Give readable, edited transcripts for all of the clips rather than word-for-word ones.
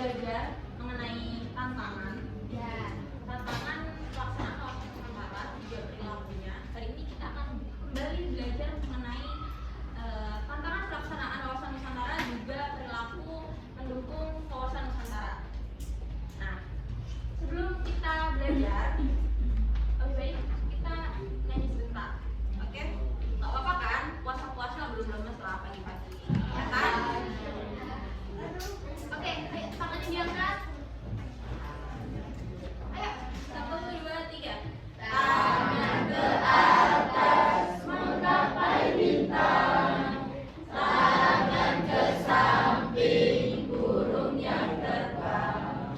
belajar mengenai tantangan. Ya. Tantangan pelaksanaan kawasan Nusantara juga perilakunya. Hari ini kita akan kembali belajar mengenai tantangan pelaksanaan kawasan Nusantara juga perilaku mendukung kawasan Nusantara. Nah, sebelum kita belajar, lebih baik kita nyanyi sebentar, oke? Nggak apa-apa kan? Puasa-puasa belum lemes lah pagi-pagi, ya kan? Oke, ayo tangannya diangkat. Ayo, 1, 2, 3. Tangan ke atas menggapai bintang, tangan ke samping burung yang terbang,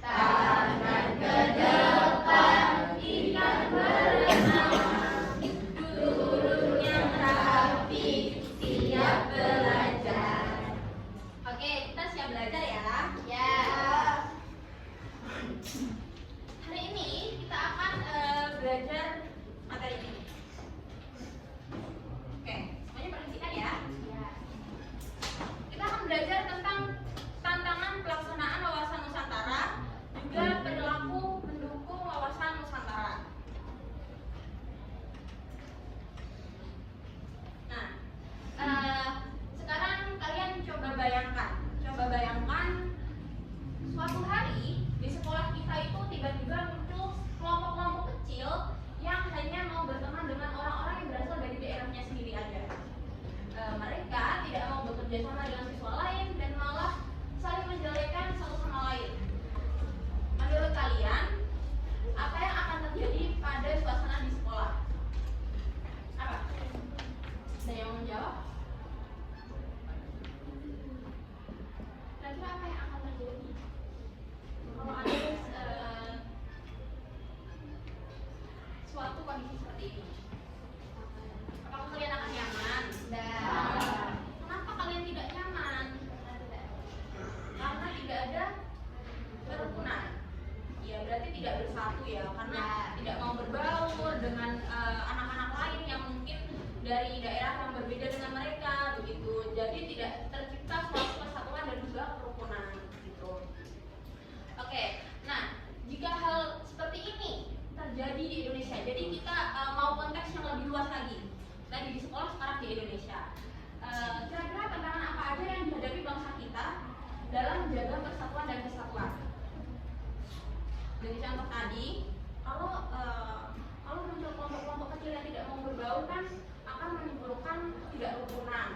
tangan ke depan ikan berenang, duduk yang rapi siap belajar. Oke, kita siap belajar ya. Ya. Hari ini kita akan belajar materi ini. Oke, semuanya perhatikan ya. Ya. Kita akan belajar tentang tantangan pelaksanaan wawasan Nusantara, juga perilaku mendukung wawasan Nusantara. Nah, sekarang kalian coba bayangkan suatu hari di sekolah kita itu tiba-tiba muncul kelompok-kelompok kecil yang hanya mau berteman dengan orang-orang yang berasal dari daerahnya sendiri aja. Mereka tidak mau bekerja sama dengan siswa lain dan malah saling menjelekan satu sama lain. Menurut kalian, apa yang akan terjadi pada suasana di sekolah? Apa? Ada yang mau menjawab? Kira-kira apa yang akan terjadi kalau ada suatu kondisi seperti ini? Apakah kalian akan nyaman? Tidak. Kenapa kalian tidak nyaman? Karena tidak ada kerukunan. Ya, berarti tidak bersatu ya, karena tidak mau berbaur dengan anak-anak lain yang mungkin dari daerah yang berbeda dengan mereka, begitu. Jadi tidak tercipta suatu kesatuan dan juga kerukunan, gitu. Oke, nah jika hal seperti ini terjadi di Indonesia, jadi kita mau konteks yang lebih luas lagi. Tadi di sekolah, sekarang di Indonesia. Kira-kira tantangan apa aja yang dihadapi bangsa kita dalam menjaga persatuan dan kesatuan? Dari contoh tadi, kalau muncul kelompok-kelompok kecil yang tidak mau berbaur kan akan menimbulkan tidak kerukunan,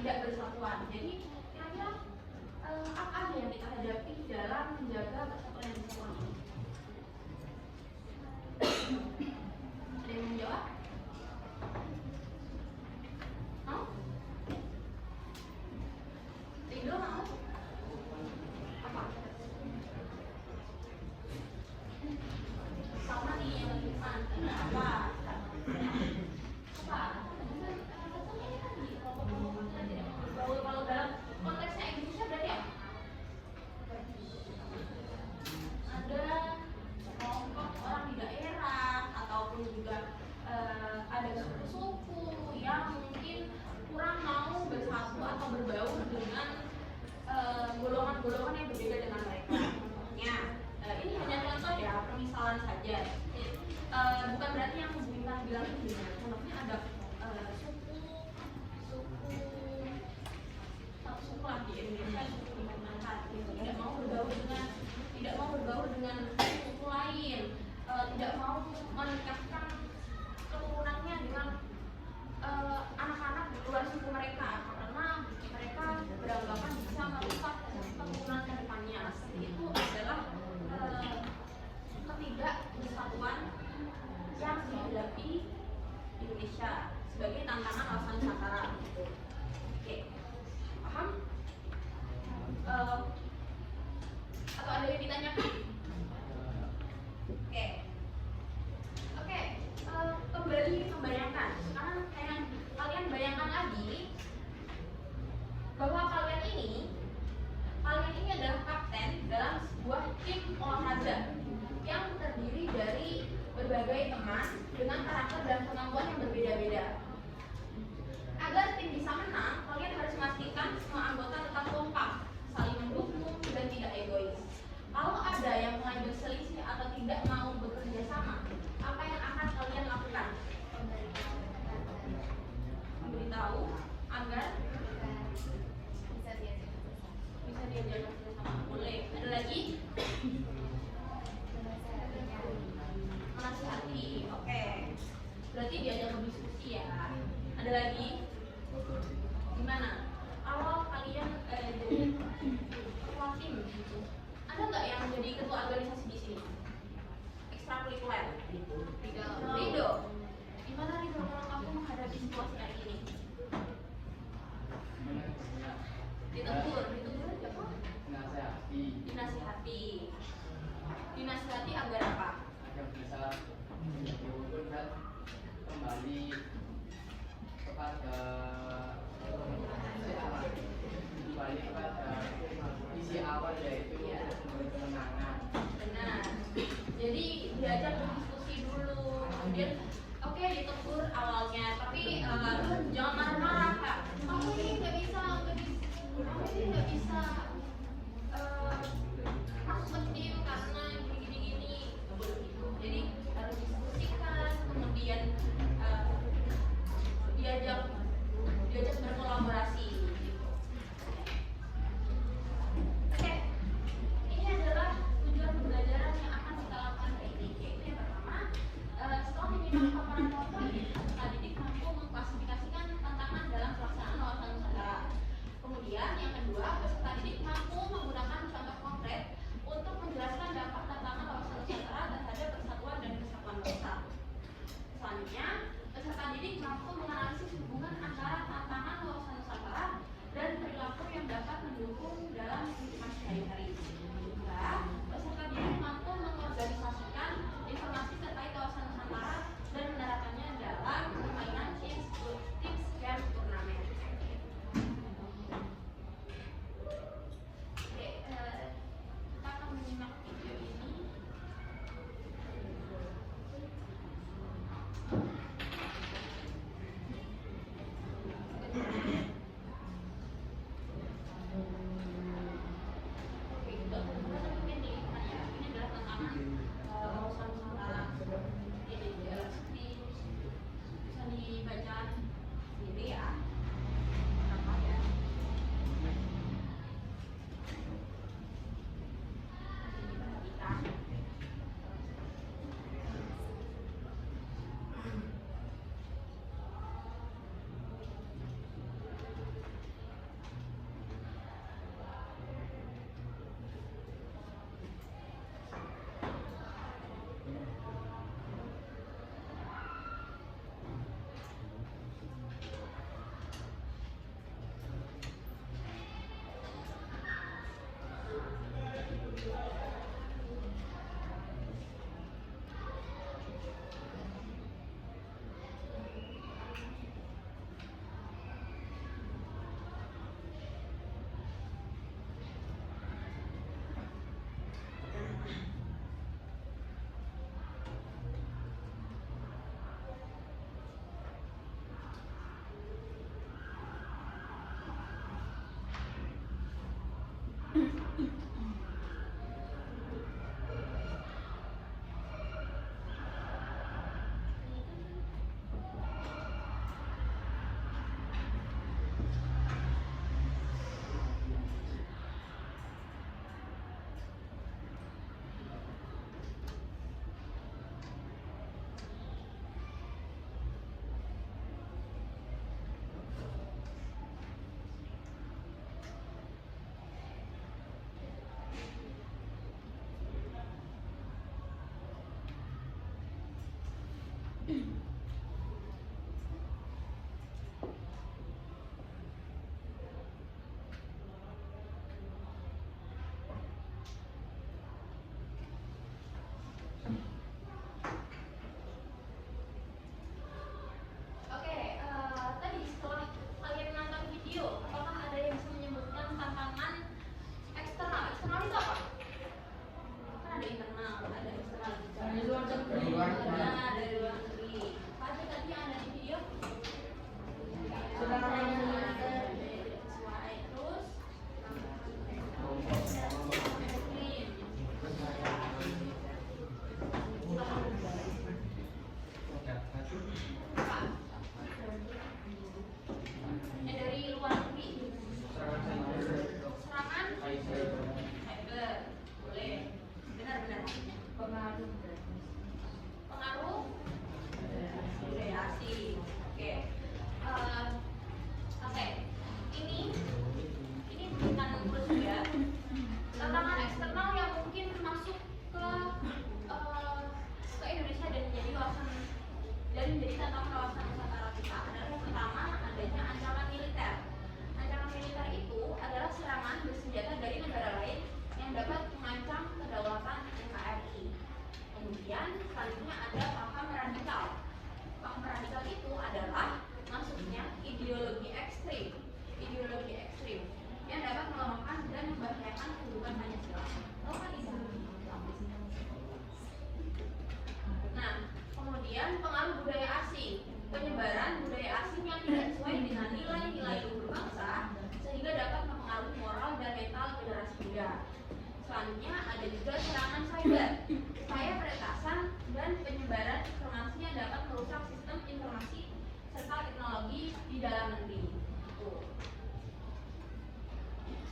tidak bersatuan. Jadi kira-kira apa aja yang kita hadapi dalam menjaga persatuan dan kesatuan ini? Ada yang menjawab? Mau? Ridho mau? Apa? Sama nih yang lagi depan. Apa? Apa? Kalau dalam konteksnya Indonesia berarti apa? Ada kelompok orang di daerah ataupun juga ada suku-suku yang mungkin kurang mau bersatu atau berbaur dengan golongan-golongan yang berbeda dengan mereka. Contohnya, ini hanya contoh ya, permisalan saja. Bukan berarti yang Bintang bilang itu benar. Contohnya ada suku lah di Indonesia, suku di Kalimantan itu tidak mau berbaur dengan suku lain, tidak mau menikahkan keturunannya dengan anak-anak di luar suku mereka karena mereka beranggapan bisa merusak keturunan ke depannya. Itu adalah ketidakbersatuan yang dihadapi Indonesia sebagai tantangan kawasan Nusantara. Oke, paham? Atau ada yang ditanyakan? Oke, kembali membayangkan. Sekarang kalian bayangkan lagi bahwa kalian ini adalah kapten dalam sebuah tim olahraga yang terdiri dari berbagai teman dengan karakter dan kemampuan yang berbeda-beda. Agar tim bisa menang, kalian harus memastikan semua anggota tetap kompak, saling mendukung, dan tidak egois. lagi? Menasihati. Oke. Berarti diajak berdiskusi ya. Ada lagi? Gimana? Kalau kalian jadi ketua tim gitu, ada nggak yang jadi ketua organisasi di sini? Ekstrakurikuler. Rido. Gimana Rido kalau kamu menghadapi situasi kayak gini? Ditegur aja kok? Dinasihati. Dinasihati agar apa? Agar bisa diukur dan kembali kepada isi awal, yaitu kemenangan. Benar. Jadi diajak berdiskusi dulu, kemudian oke, ditegur awalnya, tapi jangan marah-marah kak. Kamu ini nggak bisa, kamu ini nggak bisa masuk tim karena gini-gini. Nggak boleh gitu. Jadi harus diskusikan, kemudian diajak berkolaborasi. Oke, ini adalah tujuan pembelajaran yang akan kita lakukan hari ini. Yaitu yang pertama, setelah menyimak paparan PowerPoint, peserta didik mampu mengklasifikasikan tantangan dalam pelaksanaan wawasan Nusantara. Kemudian yang kedua, peserta didik mampu menggunakan contoh konkret untuk menjelaskan dampak tantangan wawasan Nusantara terhadap persatuan dan kesatuan bangsa. Selanjutnya, peserta didik mampu menganalisis hubungan antara tantangan wawasan Nusantara dan perilaku yang dapat mendukung dalam kehidupan sehari-hari. Juga, peserta didik mampu mengorganisasikan informasi terkait wawasan Nusantara dan menerapkannya dalam permainan tips game turnamen. Oke, kita akan menyimak video ini. Dari luar negeri. Serangan cyber. ada juga serangan cyber, upaya peretasan dan penyebaran informasi yang dapat merusak sistem informasi serta teknologi di dalam negeri. Tuh.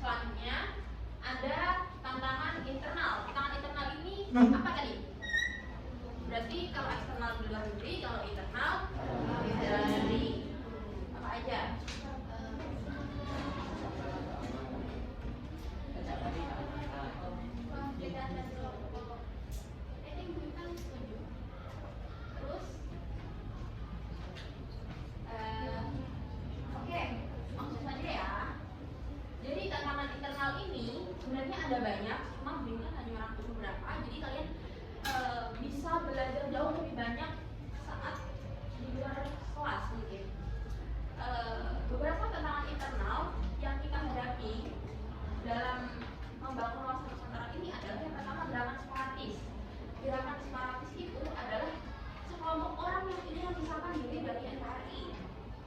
Selanjutnya ada tantangan internal. Tantangan internal ini apa tadi? Berarti kalau eksternal di luar negeri, kalau internal di dalam negeri. Apa aja? Terus, oke, maksud saja ya. Jadi tantangan internal ini sebenarnya ada banyak, cuma berikan hanya merangkum beberapa. Jadi kalian bisa belajar jauh lebih banyak saat di luar kelas mungkin. Beberapa tantangan internal yang kita hadapi dalam membangun wawasan Nusantara ini adalah yang pertama gerakan separatis. Gerakan separatis itu adalah sekelompok orang yang ingin memisahkan diri dari NKRI.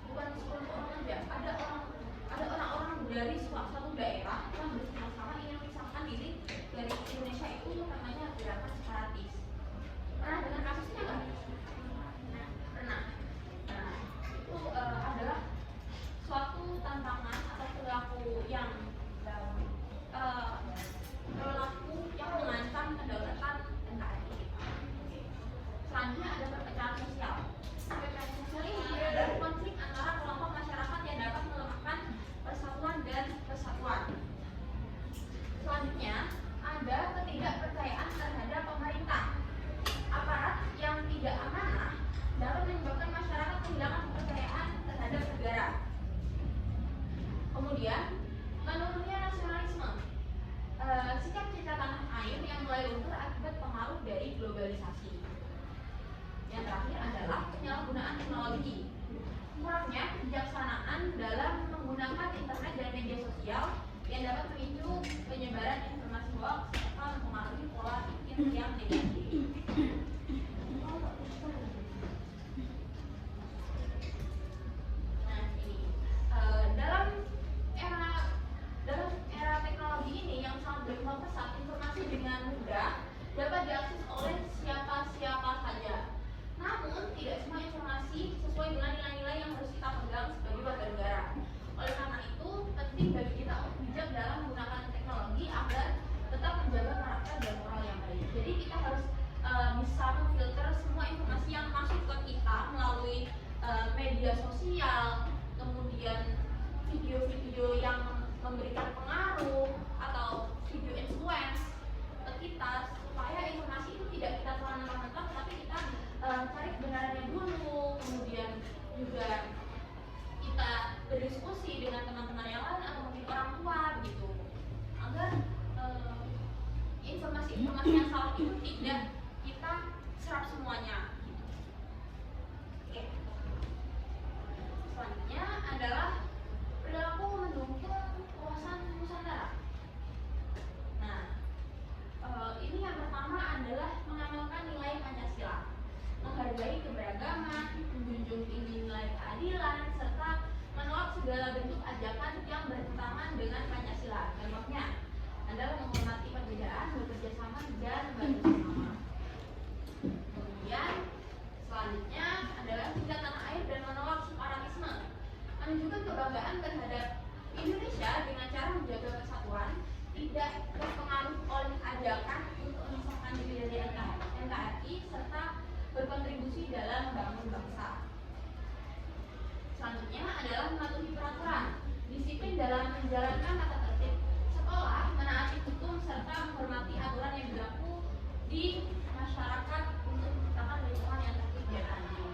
Bukan sekelompok orang saja, ada orang-orang dari suatu daerah yang bersama-sama ingin memisahkan diri dari Indonesia, itu namanya gerakan separatis. Pernah dengar kasusnya nggak? Pernah. Nah, itu adalah suatu tantangan atau perilaku yang mengancam kedaulatan NKRI. Selanjutnya ada perpecahan sosial. Perpecahan sosial ini adalah konflik antara kelompok masyarakat yang dapat melemahkan persatuan dan kesatuan. Selanjutnya ada ketidakpercayaan terhadap pemerintah. Aparat yang tidak amanah dapat menyebabkan masyarakat kehilangan kepercayaan terhadap negara. Kemudian menurunnya nasionalisme. Sikap cinta tanah air yang mulai luntur akibat pengaruh dari globalisasi. Yang terakhir adalah penyalahgunaan teknologi. Kurangnya kebijaksanaan dalam menggunakan internet dan media sosial yang dapat memicu penyebaran informasi hoax serta mempengaruhi pola pikir yang negatif. Nah, ini dalam era teknologi ini yang sangat berkembang pesat, informasi dengan mudah dapat diakses oleh siapa-siapa saja. Namun, tidak semua informasi sesuai dengan nilai-nilai yang harus kita pegang sebagai warga negara. Oleh karena itu, penting bagi kita untuk bijak dalam menggunakan teknologi agar tetap menjaga karakter dan moral yang baik. Jadi kita harus bisa memfilter semua informasi yang masuk ke kita melalui media sosial, kemudian video-video yang memberikan pengaruh atau video influence ke kita, supaya informasi itu tidak kita telan mentah-mentah, tapi kita cari kebenarannya dulu, kemudian juga kita berdiskusi dengan teman-teman yang lain atau mungkin orang tua begitu, agar informasi-informasi yang salah itu tidak kita serap semuanya. Oke. Selanjutnya adalah perilaku mendukung wawasan Nusantara. Nah, ini yang pertama adalah mengamalkan nilai Pancasila, menghargai keberagaman, menjunjung tinggi nilai keadilan, serta menolak segala bentuk ajakan yang bertentangan dengan Pancasila. Contohnya adalah menghormati perbedaan, bekerja sama, dan bersama. Kemudian selanjutnya adalah cinta tanah air dan menolak separatisme, menunjukkan kebanggaan terhadap Indonesia dengan cara menjaga kesatuan, tidak terpengaruh oleh ajakan untuk memisahkan diri dari NKRI, serta berkontribusi dalam membangun bangsa. Selanjutnya adalah mematuhi peraturan, disiplin dalam menjalankan tata tertib sekolah, menaati hukum, serta menghormati aturan yang berlaku di masyarakat untuk menciptakan lingkungan yang tertib dan adil.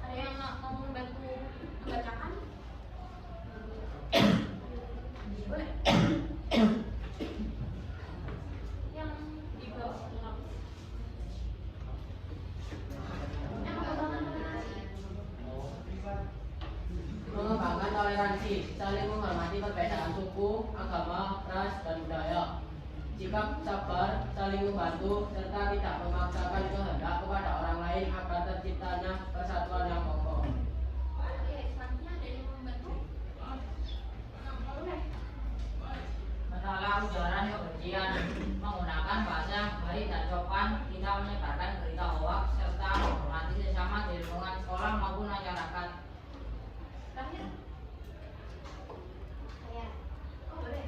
Ada yang mau membantu membacakan? Boleh. Yang di bawah mengembangkan toleransi, saling menghormati perbedaan suku, agama, ras, dan budaya. Sikap sabar, saling membantu, serta tidak memaksakan kehendak kepada orang lain agar terciptanya persatuan yang kokoh. Oke, selanjutnya ada yang mau membantu? Boleh. ujaran kebencian, menggunakan bahasa yang baik dan sopan, tidak menyebarkan berita hoaks, serta menghormati sesama di lingkungan sekolah maupun masyarakat. Terakhir, Saya oh boleh.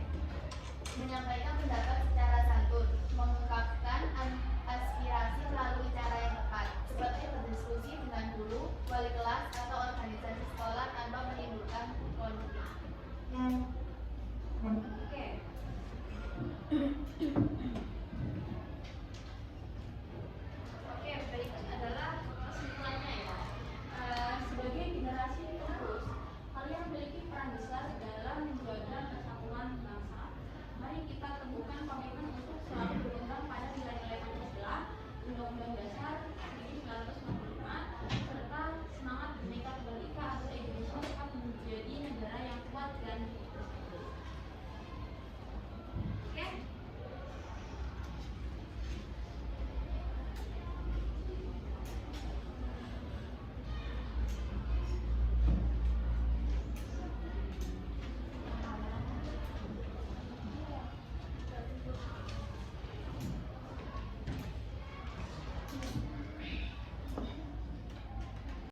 menyampaikan pendapat secara santun, mengungkapkan aspirasi melalui cara yang tepat, seperti berdiskusi dengan guru, wali kelas, atau organisasi sekolah tanpa menimbulkan konflik. Oke.